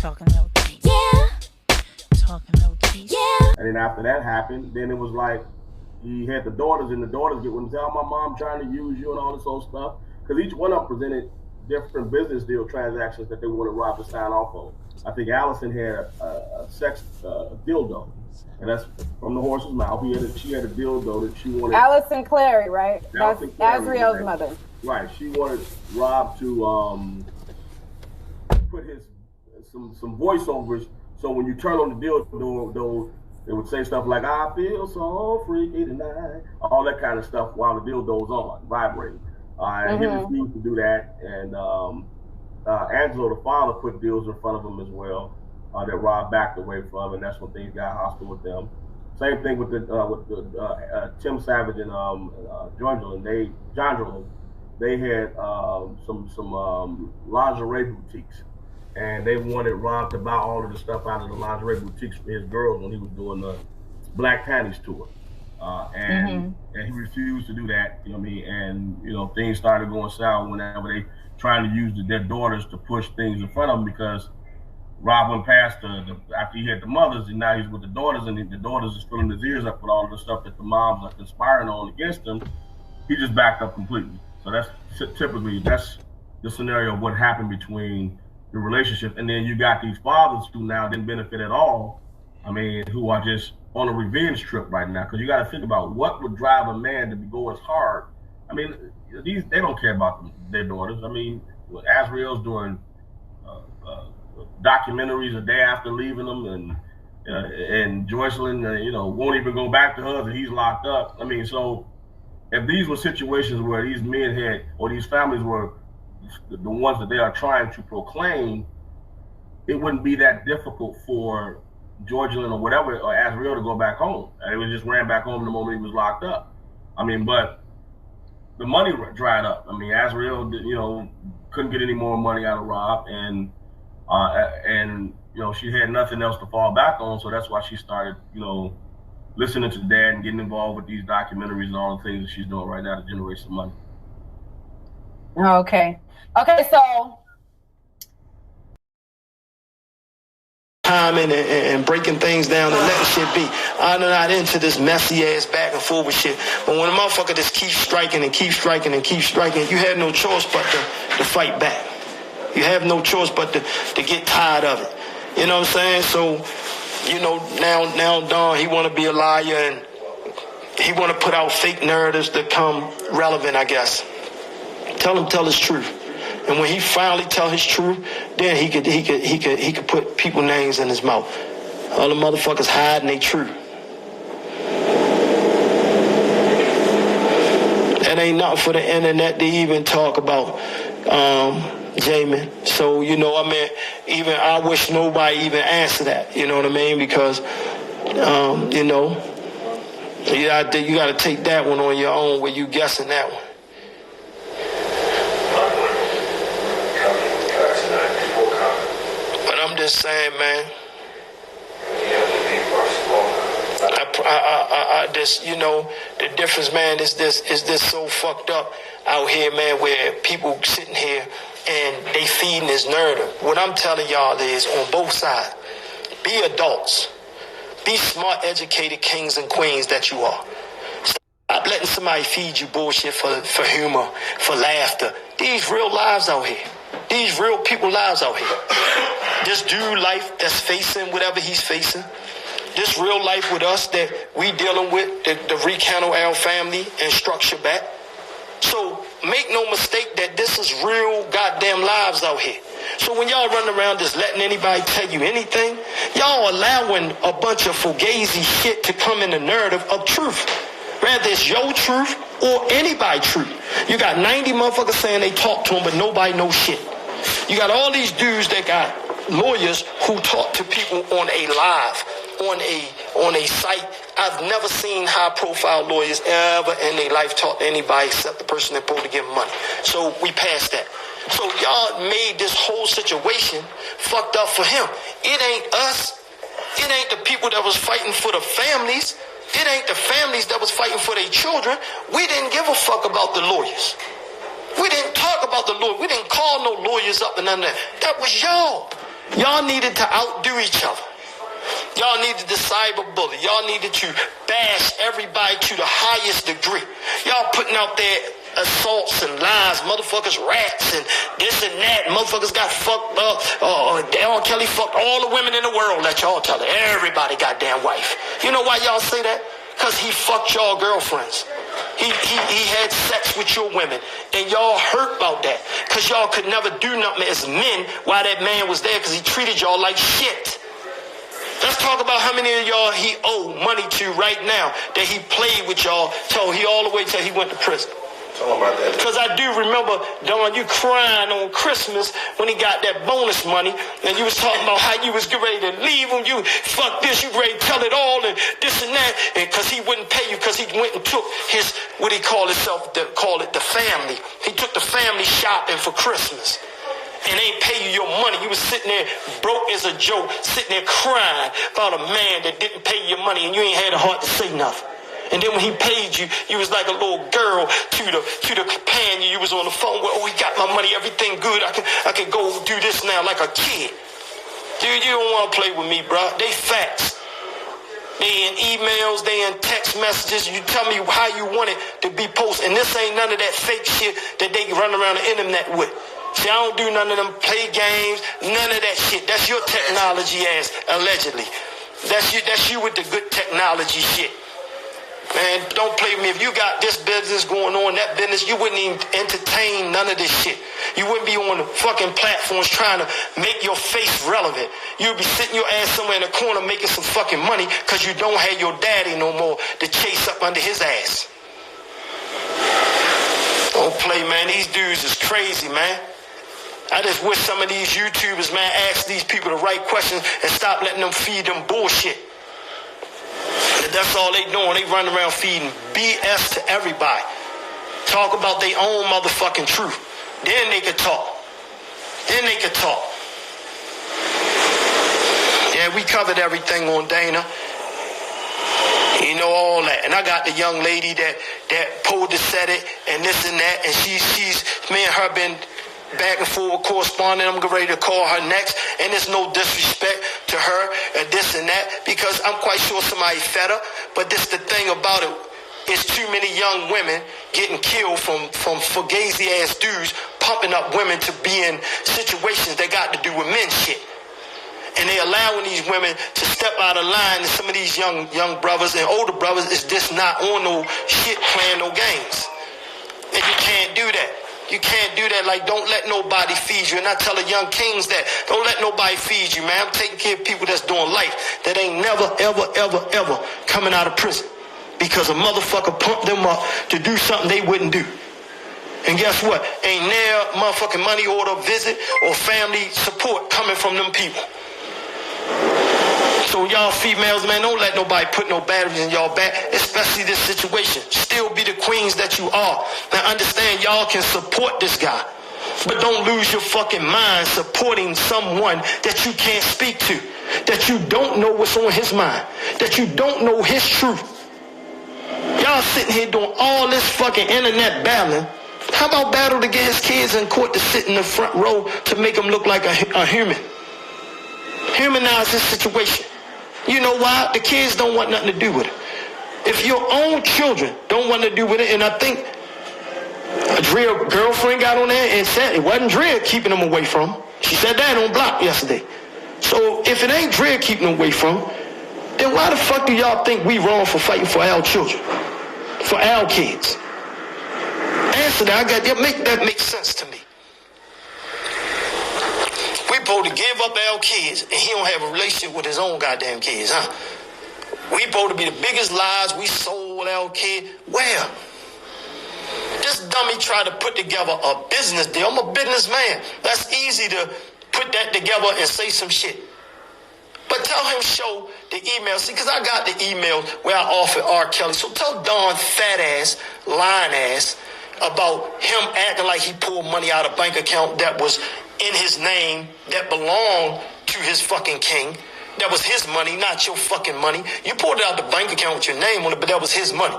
Talking loud keys. Yeah. Talking loud keys. Yeah. And then after that happened, then it was like he had the daughters, and the daughters get with him, tell my mom trying to use you and all this old stuff. Because each one of them presented different business deal transactions that they wanted Rob to sign off on. I think Allison had a sex dildo, and that's from the horse's mouth. She had a dildo that she wanted. Allison Clary, right? That's Azriel's mother. Right. She wanted Rob to put some voiceovers, so when you turn on the dildo, it would say stuff like "I feel so freaky tonight," all that kind of stuff while the dildo's on, vibrating. And he refused to do that, and Angelo, the father, put deals in front of him as well that Rob backed away from, and that's when things got hostile with them. Same thing with the Tim Savage and Jondrelin. They had some lingerie boutiques, and they wanted Rob to buy all of the stuff out of the lingerie boutiques for his girls when he was doing the Black Panties tour. And he refused to do that, you know what I mean? And, you know, things started going south whenever they trying to use their daughters to push things in front of him, because Rob went past after he had the mothers, and now he's with the daughters, and the daughters is filling his ears up with all of the stuff that the moms are conspiring on against him. He just backed up completely. So that's the scenario of what happened between the relationship. And then you got these fathers who now didn't benefit at all. I mean, who are just on a revenge trip right now, because you got to think about what would drive a man to go as hard. I mean, they don't care about their daughters. I mean, Azriel's doing documentaries a day after leaving them, and Joycelyn, you know, won't even go back to her, and he's locked up. I mean, so if these were situations where these men had, or these families were the ones that they are trying to proclaim, it wouldn't be that difficult for Georgian or whatever, or Azriel to go back home. And it was just ran back home the moment he was locked up. I mean, but the money dried up. I mean, Azriel, you know, couldn't get any more money out of Rob, and you know, she had nothing else to fall back on. So that's why she started, you know, listening to Dad and getting involved with these documentaries and all the things that she's doing right now to generate some money. Okay, so. Timing and breaking things down and letting shit be. I'm not into this messy ass back and forth with shit. But when a motherfucker just keeps striking and keeps striking and keeps striking, you have no choice but to fight back. You have no choice but to get tired of it. You know what I'm saying? So, you know, now Don, he want to be a liar, and he want to put out fake narratives that come relevant, I guess. Tell his truth. And when he finally tell his truth, then he could put people names in his mouth. All the motherfuckers hiding their truth. That ain't nothing for the internet to even talk about, Jamin. So, you know, I mean, even I wish nobody even answered that. You know what I mean? Because, you know, you got to take that one on your own where you guessing that one. Saying, man, I just, you know, the difference, man, is this so fucked up out here, man, where people sitting here and they feeding this narrative. What I'm telling y'all is, on both sides, be adults, be smart, educated kings and queens that you are. Stop letting somebody feed you bullshit for humor, for laughter. These real lives out here. These real people lives out here. This dude life that's facing whatever he's facing. This real life with us that we dealing with, the Recano L family and structure back. So make no mistake that this is real goddamn lives out here. So when y'all run around just letting anybody tell you anything, y'all allowing a bunch of fugazi shit to come in the narrative of truth. Whether it's your truth or anybody's truth. You got 90 motherfuckers saying they talk to them, but nobody knows shit. You got all these dudes that got lawyers who talk to people on a live, on a site. I've never seen high-profile lawyers ever in their life talk to anybody except the person that's supposed to give them money. So we passed that. So y'all made this whole situation fucked up for him. It ain't us. It ain't the people that was fighting for the families. It ain't the families that was fighting for their children. We didn't give a fuck about the lawyers. We didn't talk about the lawyers. We didn't call no lawyers up and none of that. That was y'all. Y'all needed to outdo each other. Y'all needed to cyberbully. Y'all needed to bash everybody to the highest degree. Y'all putting out there assaults and lies, motherfuckers rats and this and that. Motherfuckers got fucked up. R. Kelly fucked all the women in the world that y'all tell it. Everybody goddamn wife. You know why y'all say that? Because he fucked y'all girlfriends. He had sex with your women. And y'all hurt about that. Because y'all could never do nothing as men while that man was there because he treated y'all like shit. Let's talk about how many of y'all he owe money to right now that he played with y'all till he all the way till he went to prison. Because I do remember, Doin, you crying on Christmas when he got that bonus money, and you was talking about how you was getting ready to leave him. You fuck this, you ready to tell it all, and this and that, and because he wouldn't pay you, because he went and took his, what he called himself, call it the family. He took the family shopping for Christmas. And ain't pay you your money. You was sitting there broke as a joke, sitting there crying about a man that didn't pay your money, and you ain't had a heart to say nothing. And then when he paid you, you was like a little girl to the companion. You was on the phone with, oh, he got my money, everything good. I can go do this now like a kid. Dude, you don't want to play with me, bro. They facts. They in emails, they in text messages. You tell me how you want it to be posted. And this ain't none of that fake shit that they run around the internet with. See, I don't do none of them play games, none of that shit. That's your technology ass, allegedly. That's you with the good technology shit. Man, don't play with me. If you got this business going on, that business, you wouldn't even entertain none of this shit. You wouldn't be on the fucking platforms trying to make your face relevant. You'd be sitting your ass somewhere in the corner making some fucking money because you don't have your daddy no more to chase up under his ass. Don't play, man. These dudes is crazy, man. I just wish some of these YouTubers, man, ask these people the right questions and stop letting them feed them bullshit. That's all they doing. They run around feeding BS to everybody. Talk about their own motherfucking truth. Then they could talk. Yeah, we covered everything on Dana. You know, all that. And I got the young lady that pulled the set it and this and that. And she's me and her been back and forth corresponding. I'm getting ready to call her next, and there's no disrespect to her and this and that, because I'm quite sure somebody fed her. But this the thing about it, is too many young women getting killed from fugazi ass dudes pumping up women to be in situations that got to do with men shit. And they allowing these women to step out of line, and some of these young brothers and older brothers is just not on no shit, playing no games. And you can't do that. You can't do that. Like, don't let nobody feed you. And I tell the young kings that, don't let nobody feed you, man. I'm taking care of people that's doing life, that ain't never, ever coming out of prison because a motherfucker pumped them up to do something they wouldn't do. And guess what? Ain't there motherfucking money order visit or family support coming from them people. So y'all females, man, don't let nobody put no batteries in y'all back, especially this situation. Still be the queens that you are. Now understand, y'all can support this guy, but don't lose your fucking mind supporting someone that you can't speak to, that you don't know what's on his mind, that you don't know his truth. Y'all sitting here doing all this fucking internet battling. How about battle to get his kids in court to sit in the front row to make him look like a human? Humanize this situation. You know why? The kids don't want nothing to do with it. If your own children don't want to do with it, and I think Drea's girlfriend got on there and said it wasn't Drea keeping them away from him. She said that on Block yesterday. So if it ain't Drea keeping them away from him, then why the fuck do y'all think we wrong for fighting for our children? For our kids? Answer that. That makes sense to me. We supposed to give up our kids, and he don't have a relationship with his own goddamn kids, huh? We supposed to be the biggest lies. We sold our kid. Where? This dummy tried to put together a business deal. I'm a businessman. That's easy to put that together and say some shit. But tell him, show the email. See, because I got the email where I offered R. Kelly. So tell Don fat ass, lying ass, about him acting like he pulled money out of a bank account that was in his name, that belonged to his fucking king. That was his money, not your fucking money. You pulled it out the bank account with your name on it, but that was his money.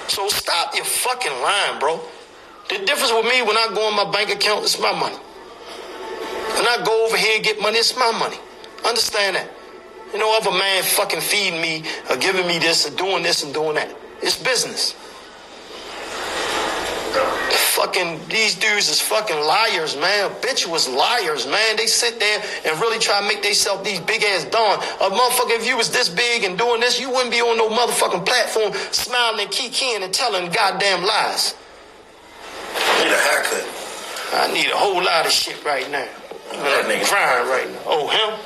So stop your fucking lying, bro. The difference with me, when I go in my bank account, it's my money. When I I go over here and get money, it's my money. Understand that. You know, other man fucking feeding me or giving me this and doing that. It's business. Fucking, these dudes is fucking liars, man. Habituous liars, man. They sit there and really try to make themselves these big ass Don. A motherfucker, if you was this big and doing this, you wouldn't be on no motherfucking platform smiling and kikiing and telling goddamn lies. Need a haircut. I need a whole lot of shit right now. I'm crying right now. Oh, him?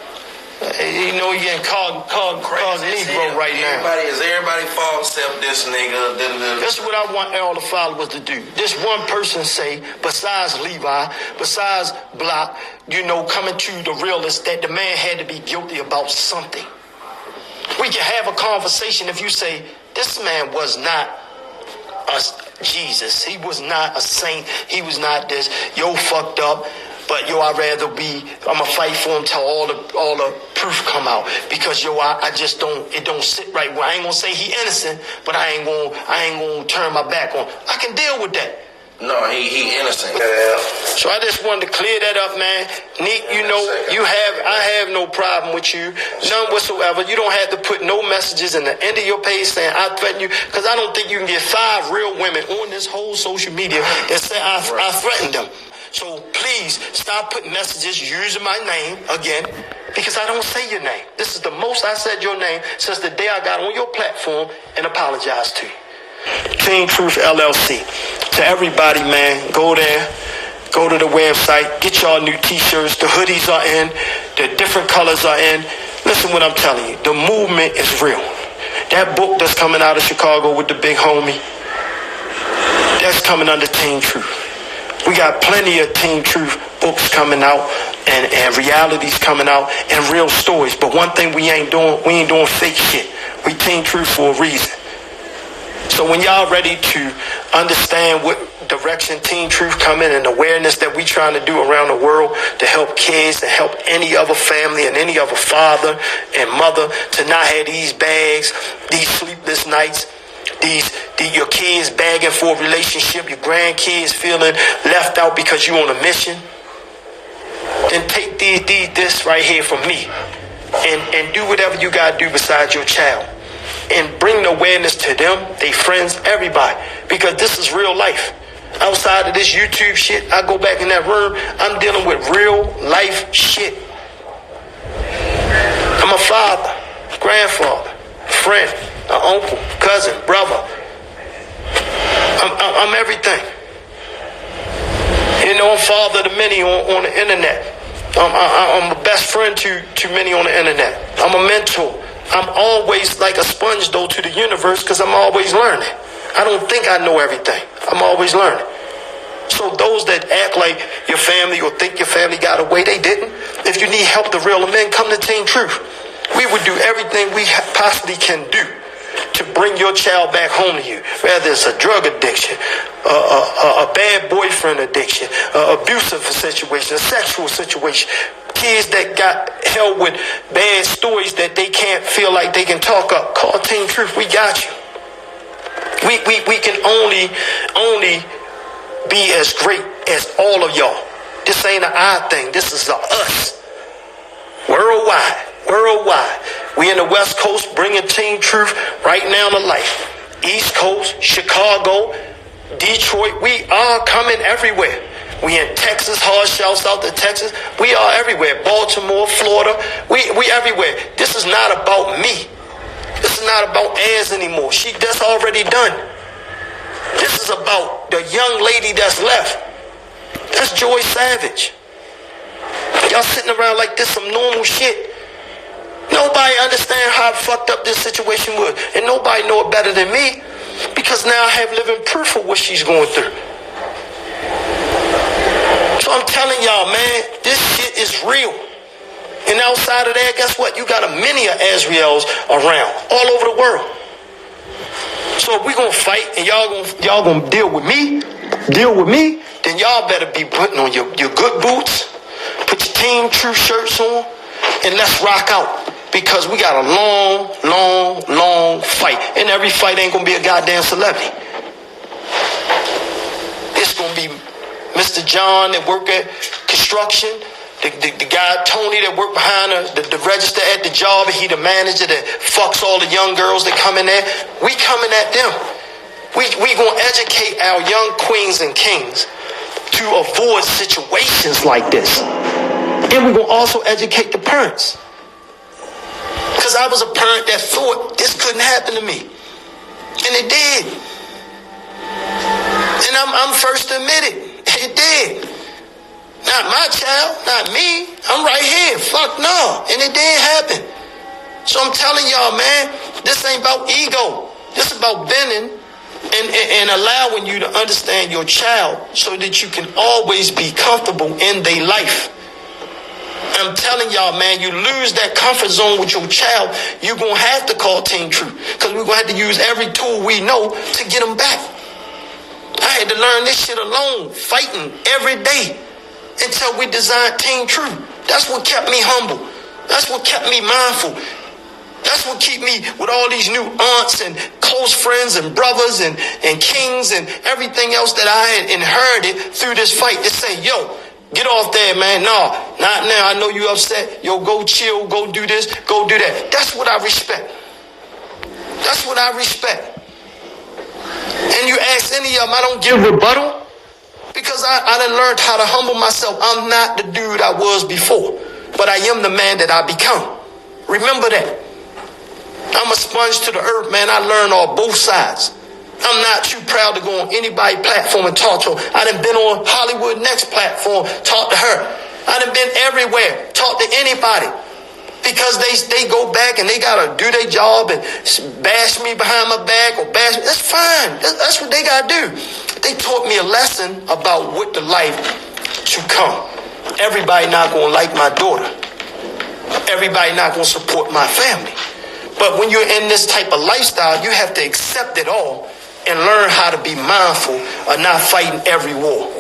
You know, he getting called Negro right now. Everybody false except this nigga. That's what I want all the followers to do. This one person say, besides Levi, besides Block, you know, coming to the realist, that the man had to be guilty about something. We can have a conversation if you say, this man was not a Jesus. He was not a saint. He was not this. Yo, fucked up. But yo, I'd rather I'ma fight for him till all the proof come out. Because yo, I just it don't sit right. Well, I ain't gonna say he innocent, but I ain't gonna turn my back on. I can deal with that. No, he innocent. Yeah. So I just wanted to clear that up, man. Nique, you know, I have no problem with you. None whatsoever. You don't have to put no messages in the end of your page saying I threaten you. Because I don't think you can get 5 real women on this whole social media that say I threatened them. So please stop putting messages using my name again, because I don't say your name. This is the most I said your name since the day I got on your platform and apologized to you. Team Truth LLC. To everybody, man, go there. Go to the website. Get y'all new t-shirts. The hoodies are in. The different colors are in. Listen what I'm telling you. The movement is real. That book that's coming out of Chicago with the big homie, that's coming under Team Truth. We got plenty of Team Truth books coming out and realities coming out and real stories. But one thing we ain't doing fake shit. We Team Truth for a reason. So when y'all ready to understand what direction Team Truth coming and awareness that we trying to do around the world to help kids and help any other family and any other father and mother to not have these bags, these sleepless nights, your kids begging for a relationship, your grandkids feeling left out because you on a mission, then take this right here from me and do whatever you gotta do besides your child. And bring the awareness to them, their friends, everybody. Because this is real life. Outside of this YouTube shit, I go back in that room, I'm dealing with real life shit. I'm a father, grandfather, friend, an uncle, cousin, brother. I'm everything. You know, I'm father to many on the internet. I'm a best friend to many on the internet. I'm a mentor. I'm always like a sponge, though, to the universe because I'm always learning. I don't think I know everything. I'm always learning. So those that act like your family or think your family got away, they didn't. If you need help to reel them in, come to Team Truth. We would do everything we possibly can do to bring your child back home to you. Whether it's a drug addiction, a bad boyfriend addiction, abusive situation, a sexual situation. Kids that got held with bad stories that they can't feel like they can talk up. Call Team Truth. We got you. We can only be as great as all of y'all. This ain't an I thing. This is a us. Worldwide. We in the West Coast bringing Team Truth right now to life. East Coast, Chicago, Detroit. We are coming everywhere. We in Texas, hard shouts out to Texas. We are everywhere. Baltimore, Florida. We everywhere. This is not about me. This is not about Az anymore. That's already done. This is about the young lady that's left. That's Joy Savage. Y'all sitting around like this some normal shit. Nobody understand how fucked up this situation was. And nobody know it better than me. Because now I have living proof of what she's going through. So I'm telling y'all, man, this shit is real. And outside of that, guess what? You got a many of Azriels around, all over the world. So if we gonna fight and y'all gonna deal with me, then y'all better be putting on your good boots, put your Team Truth shirts on, and let's rock out. Because we got a long fight. And every fight ain't gonna be a goddamn celebrity. It's gonna be Mr. John that work at construction, The guy, Tony, that worked behind the register at the job, and he the manager that fucks all the young girls that come in there. We coming at them. We going to educate our young queens and kings to avoid situations like this. And we're going to also educate the parents. Because I was a parent that thought this couldn't happen to me. And it did. And I'm first to admit it. It did. Not my child, not me. I'm right here. Fuck no. And it did happen. So I'm telling y'all, man, this ain't about ego. This is about bending and allowing you to understand your child so that you can always be comfortable in their life. I'm telling y'all, man, you lose that comfort zone with your child, you're going to have to call Team Truth. Because we're going to have to use every tool we know to get them back. I had to learn this shit alone, fighting every day until we designed Team Truth. That's what kept me humble. That's what kept me mindful. That's what keep me with all these new aunts and close friends and brothers and kings and everything else that I had inherited through this fight to say, yo, get off there, man. No, not now. I know you upset. Yo, go chill. Go do this. Go do that. That's what I respect. That's what I respect. And you ask any of them, I don't give rebuttal because I done learned how to humble myself. I'm not the dude I was before, but I am the man that I become. Remember that. I'm a sponge to the earth, man. I learn on both sides. I'm not too proud to go on anybody's platform and talk to her. I done been on Hollywood Next platform, talk to her. I done been everywhere, talk to anybody. Because they go back and they gotta do their job and bash me behind my back or bash me. That's fine. That's what they gotta do. They taught me a lesson about what the life to come. Everybody not gonna like my daughter. Everybody not gonna support my family. But when you're in this type of lifestyle, you have to accept it all and learn how to be mindful of not fighting every war.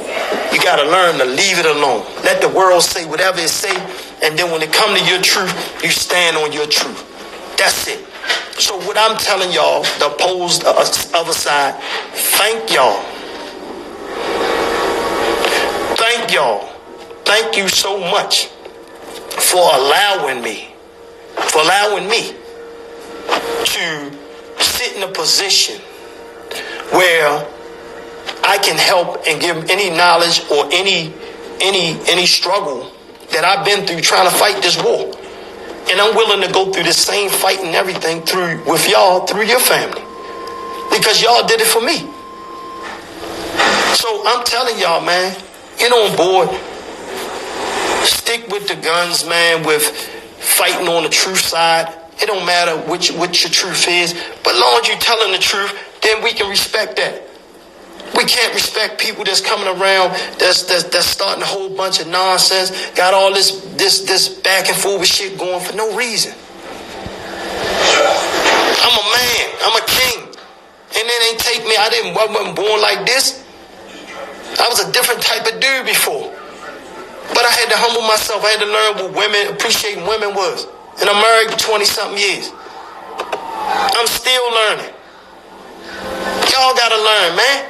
You got to learn to leave it alone. Let the world say whatever it say, and then when it come to your truth, you stand on your truth. That's it. So what I'm telling y'all, the opposed other side, thank y'all. Thank y'all. Thank you so much for allowing me to sit in a position where I can help and give any knowledge or any struggle that I've been through trying to fight this war. And I'm willing to go through the same fight and everything with y'all through your family. Because y'all did it for me. So I'm telling y'all, man, get on board. Stick with the guns, man, with fighting on the truth side. It don't matter what your truth is. But as long as you're telling the truth, then we can respect that. We can't respect people that's coming around that's starting a whole bunch of nonsense, got all this back and forth shit going for no reason. I'm a man, I'm a king. And it ain't take me, I wasn't born like this. I was a different type of dude before. But I had to humble myself. I had to learn what appreciating women was. And I'm married 20-something years. I'm still learning. Y'all gotta learn, man.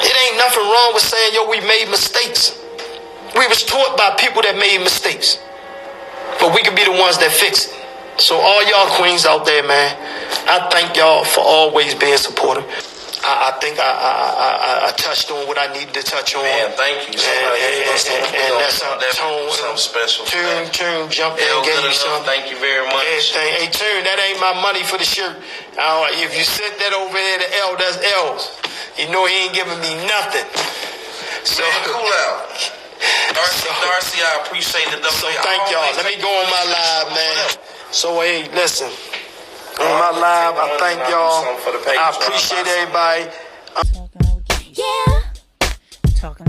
It ain't nothing wrong with saying, yo, we made mistakes. We was taught by people that made mistakes. But we could be the ones that fix it. So all y'all queens out there, man, I thank y'all for always being supportive. I think I touched on what I needed to touch on. Man, thank you. And that's something special. Tune, jump in and gave you something. Thank you very much. Hey, Tune, that ain't my money for the shirt. If you sent that over there to L, that's L's. You know he ain't giving me nothing. So man, cool out. Darcy, I appreciate the double. So thank y'all. Let me go on my live, man. So hey, listen. On my live, I thank y'all. I appreciate everybody. Talking loud with Keish. Yeah. Talking